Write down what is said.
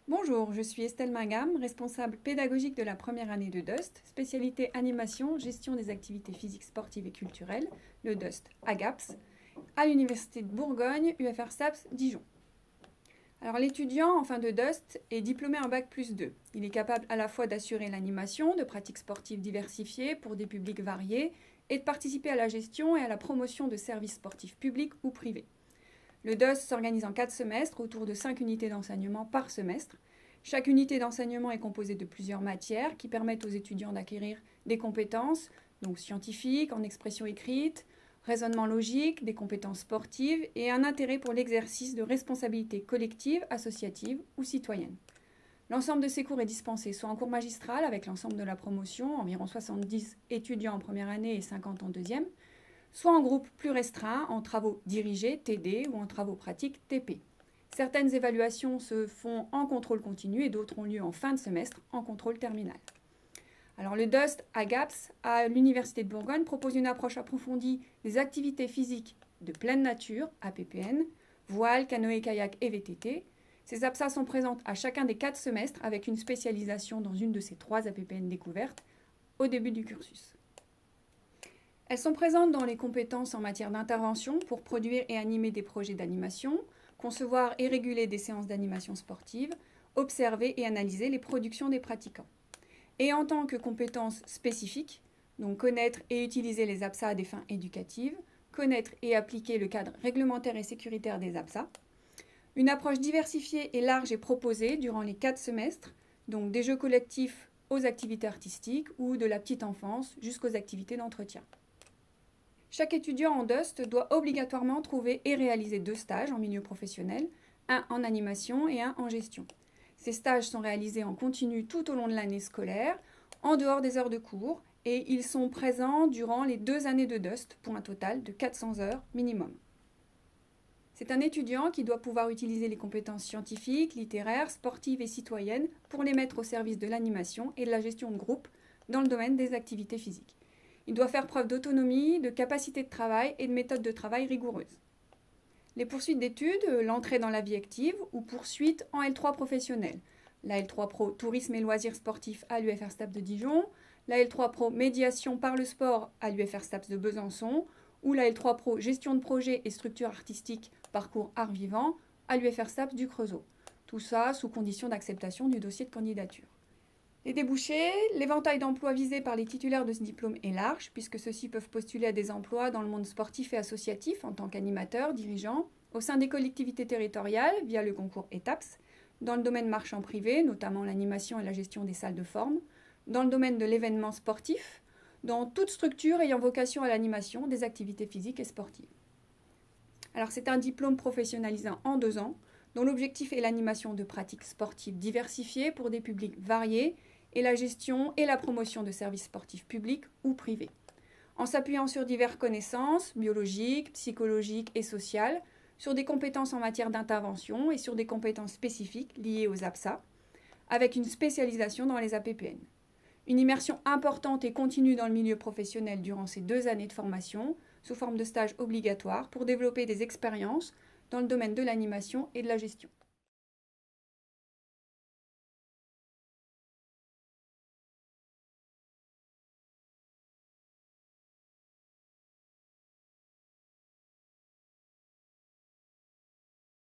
Bonjour, je suis Estelle Mingam, responsable pédagogique de la première année de DUST, spécialité animation, gestion des activités physiques, sportives et culturelles, le DUST AGAPS, à l'Université de Bourgogne, UFR STAPS Dijon. Alors l'étudiant en fin de DUST est diplômé en Bac+2. Il est capable à la fois d'assurer l'animation de pratiques sportives diversifiées pour des publics variés et de participer à la gestion et à la promotion de services sportifs publics ou privés. Le DUST s'organise en 4 semestres autour de 5 unités d'enseignement par semestre. Chaque unité d'enseignement est composée de plusieurs matières qui permettent aux étudiants d'acquérir des compétences, donc scientifiques, en expression écrite, raisonnement logique, des compétences sportives et un intérêt pour l'exercice de responsabilités collectives, associatives ou citoyennes. L'ensemble de ces cours est dispensé soit en cours magistral avec l'ensemble de la promotion, environ 70 étudiants en première année et 50 en deuxième, soit en groupe plus restreint, en travaux dirigés, TD, ou en travaux pratiques, TP. Certaines évaluations se font en contrôle continu et d'autres ont lieu en fin de semestre, en contrôle terminal. Alors le DUST AGAPS à l'Université de Bourgogne propose une approche approfondie des activités physiques de pleine nature, APPN, voile, canoë-kayak et VTT. Ces APSA sont présentes à chacun des 4 semestres avec une spécialisation dans une de ces 3 APPN découvertes au début du cursus. Elles sont présentes dans les compétences en matière d'intervention pour produire et animer des projets d'animation, concevoir et réguler des séances d'animation sportive, observer et analyser les productions des pratiquants. Et en tant que compétences spécifiques, donc connaître et utiliser les APSA à des fins éducatives, connaître et appliquer le cadre réglementaire et sécuritaire des APSA. Une approche diversifiée et large est proposée durant les 4 semestres, donc des jeux collectifs aux activités artistiques ou de la petite enfance jusqu'aux activités d'entretien. Chaque étudiant en DUST doit obligatoirement trouver et réaliser 2 stages en milieu professionnel, un en animation et un en gestion. Ces stages sont réalisés en continu tout au long de l'année scolaire, en dehors des heures de cours, et ils sont présents durant les 2 années de DUST pour un total de 400 heures minimum. C'est un étudiant qui doit pouvoir utiliser les compétences scientifiques, littéraires, sportives et citoyennes pour les mettre au service de l'animation et de la gestion de groupe dans le domaine des activités physiques. Il doit faire preuve d'autonomie, de capacité de travail et de méthode de travail rigoureuse. Les poursuites d'études, l'entrée dans la vie active ou poursuite en L3 professionnelle. La L3 Pro Tourisme et loisirs sportifs à l'UFR STAPS de Dijon, la L3 Pro Médiation par le sport à l'UFR STAPS de Besançon ou la L3 Pro Gestion de projet et structure artistique parcours art vivant à l'UFR STAPS du Creusot. Tout ça sous condition d'acceptation du dossier de candidature. Les débouchés, l'éventail d'emplois visés par les titulaires de ce diplôme est large, puisque ceux-ci peuvent postuler à des emplois dans le monde sportif et associatif en tant qu'animateurs, dirigeants, au sein des collectivités territoriales via le concours ETAPS, dans le domaine marchand privé, notamment l'animation et la gestion des salles de forme, dans le domaine de l'événement sportif, dans toute structure ayant vocation à l'animation des activités physiques et sportives. Alors c'est un diplôme professionnalisant en 2 ans, dont l'objectif est l'animation de pratiques sportives diversifiées pour des publics variés et la gestion et la promotion de services sportifs publics ou privés. En s'appuyant sur diverses connaissances biologiques, psychologiques et sociales, sur des compétences en matière d'intervention et sur des compétences spécifiques liées aux APSA, avec une spécialisation dans les APPN. Une immersion importante et continue dans le milieu professionnel durant ces 2 années de formation, sous forme de stages obligatoires pour développer des expériences dans le domaine de l'animation et de la gestion.